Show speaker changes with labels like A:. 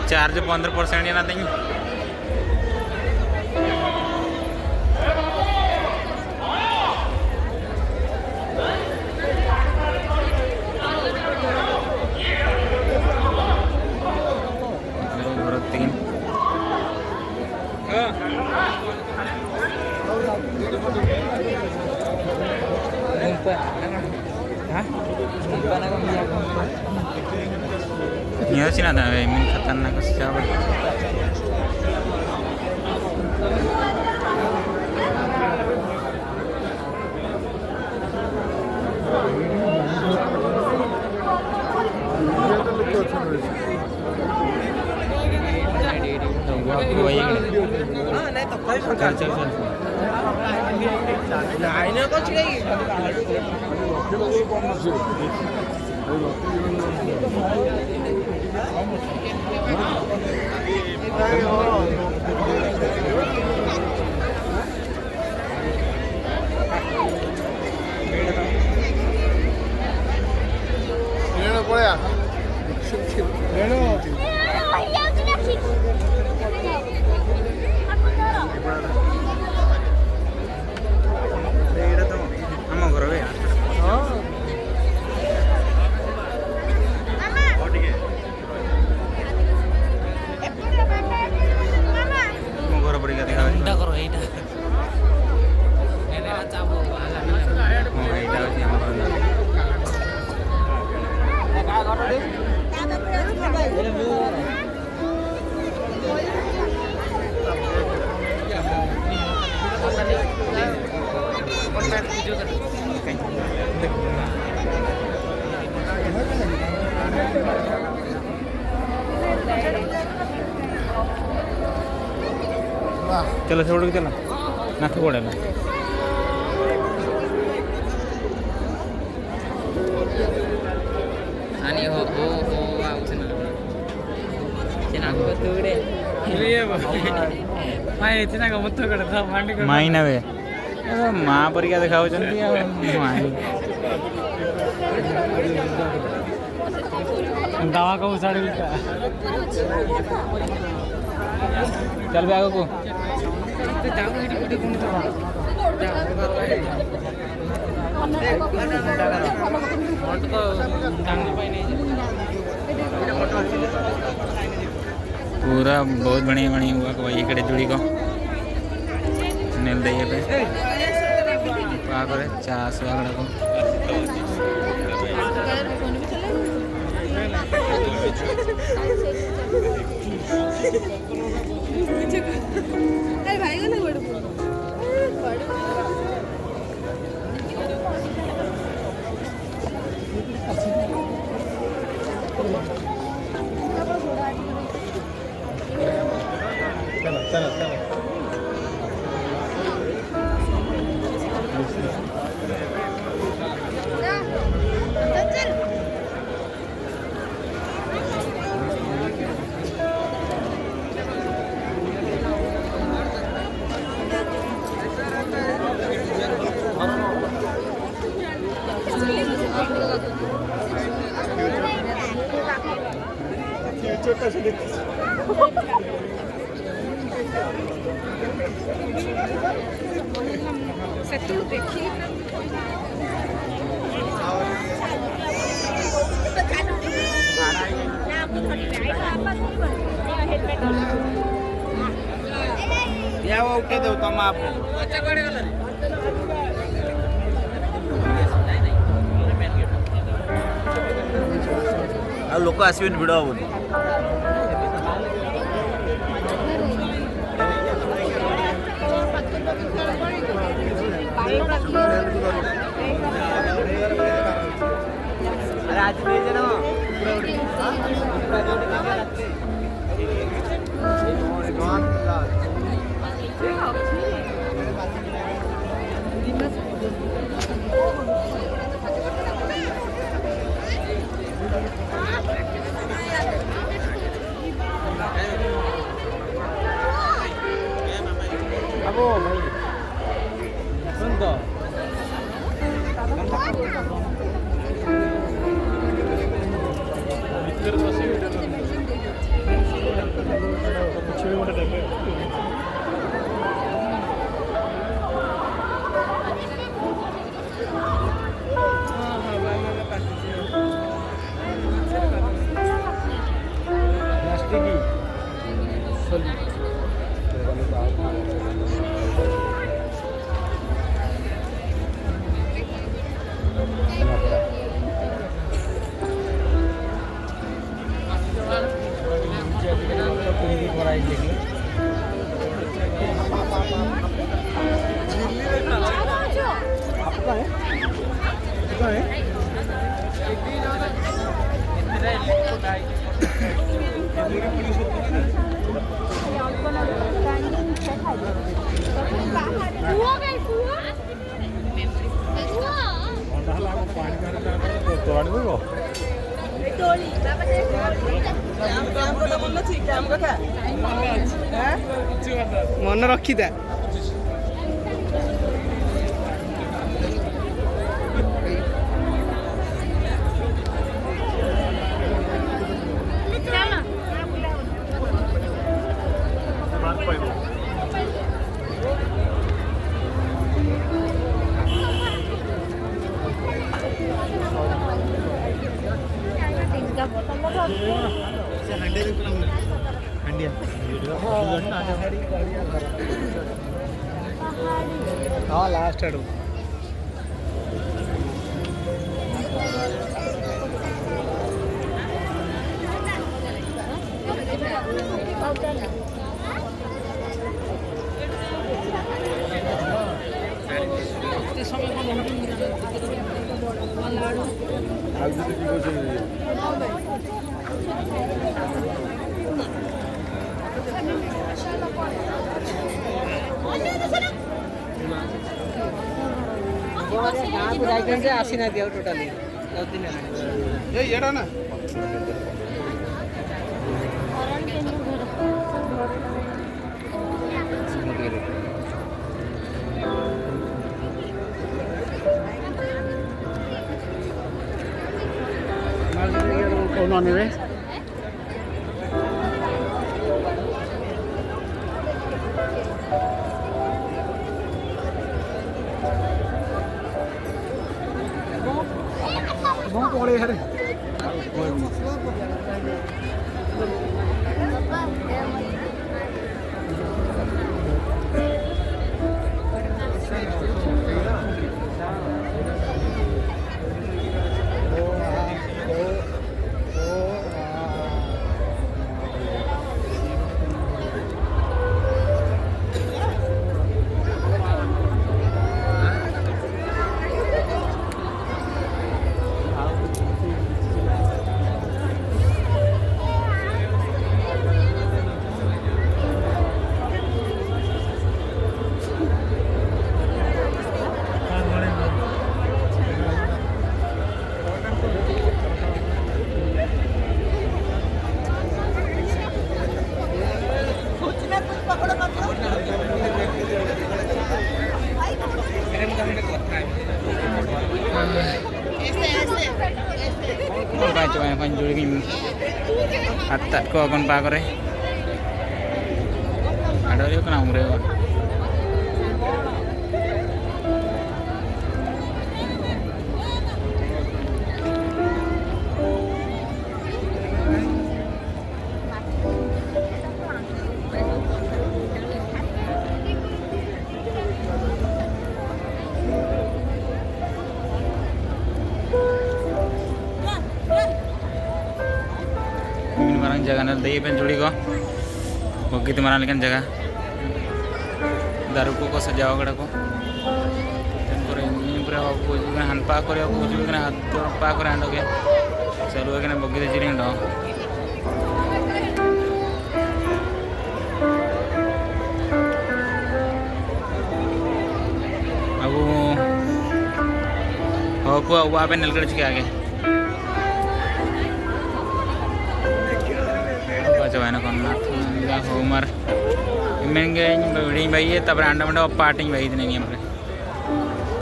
A: Charge 15% येणार नाही. Nhớ chứ nào về mình khatan có sao vậy? चला सोडू त्याला नाका गोड्याला आणि हो हो हो माई नवे माँ पर क्या दिखाओ दवा का उसाड़ चल बे आगो को पूरा बहुत बढ़िया बनी हुआ को भाई इकड़े जुड़ी को नेल दे पे पा करे चास वाला को
B: अरे भाई को ना बड़ चलो चलो छोटा सा देखो सेटू देखी या वो के दो तुम आप अच्छा कोडे कलर आ लोक आसवेन भिड बोली आज भेजे ना अब भाई सुन तो मन रखी था लास्ट आड़ आसी ना दिया टोटाली ना atat ko akan pakore ada dia kena umre जगह ना दही पेन जुड़ी को बगीत मारा लेकिन जगह दारू को सजाओ गड़ा को हनपा कर हाथ पा कर हांड के चलू है बगीत चिड़ी डो अब हपू आप नलगड़ के आगे चबाना करना होमर इमेंगे वीडियो भाई तब अंडा मंडा पार्टी भाई नहीं